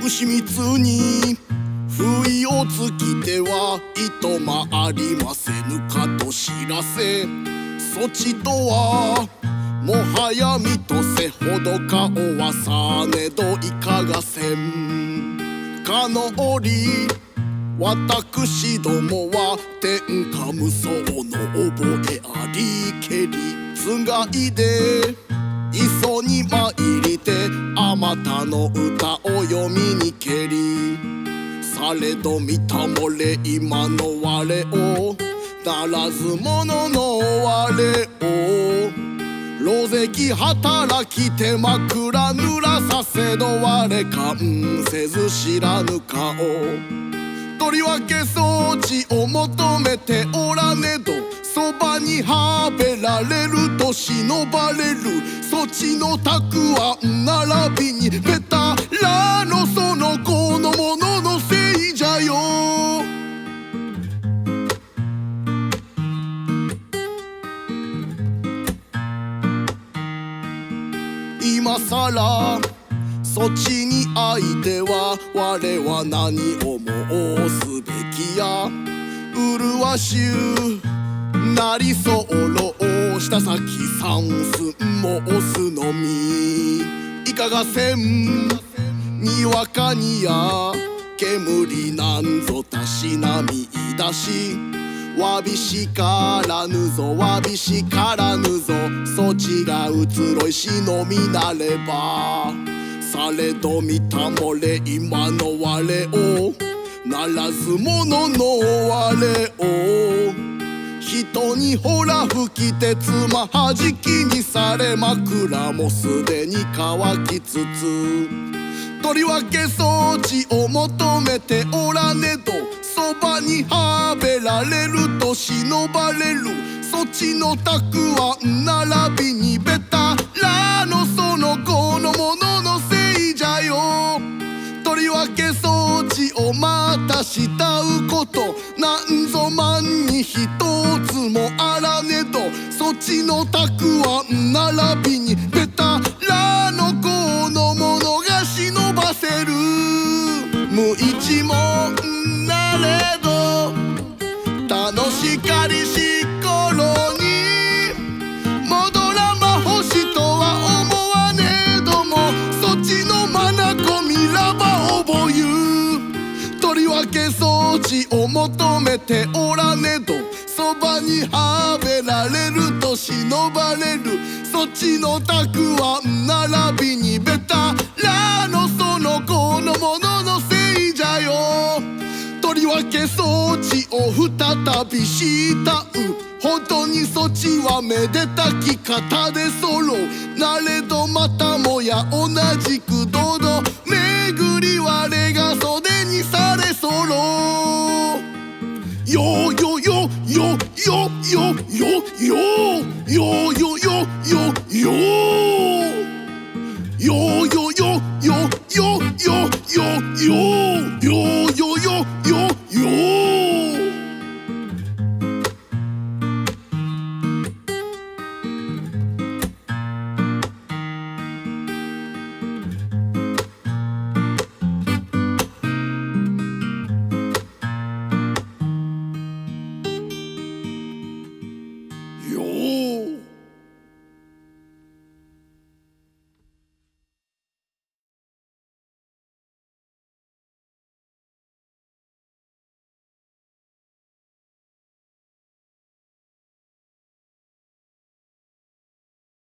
牛蜜に不意を尽きてはいとまありませぬかと知らせ、そちとはもはや見とせほど顔はさねどいかがせんかの折、私どもは天下無双の覚えありけりつがいで磯に参りてあまたの歌を読みにけり、されど見たもれ今の我をならず者の我を、ろぜき働き手枕濡らさせど我感せず知らぬ顔、とりわけ装置を求めておらねど、そばにはべられると忍ばれる、そちのたくあん並びにべたらのその子のもののせいじゃよ。今さらそちに相手は我は何を申すべきや、麗しゅうなり候した先三寸申すのみ、いかがせんにわかにや煙なんぞたしなみだし、わびしからぬぞわびしからぬぞ、そちが移ろい忍びなれば、されど見たもれ今の我をならず者の我を、人にほら吹きてつまはじきにされ枕もすでに乾きつつ、とりわけ装置を求めておらねど、そばにはべられると忍ばれる、そちのたくあん並びにべたらのその子のもののせいじゃよ。とりわけ装置をまた慕うことなんぞ万に一つもあらねど、そちのたくあん並びにべたらの子のものが忍ばせる、無一文なれど楽しかりし頃に戻らまほしとは思わねども、そちのまなこみらば覚ゆ、とりわけ装置を求めておらねど、そばにはべられると忍ばれる、そちのたくあん並びにべたらのその子のもののせいじゃよ。とりわけ装置を再び慕うほどにそちはめでたき方でそろう、なれどまたもや同じく堂々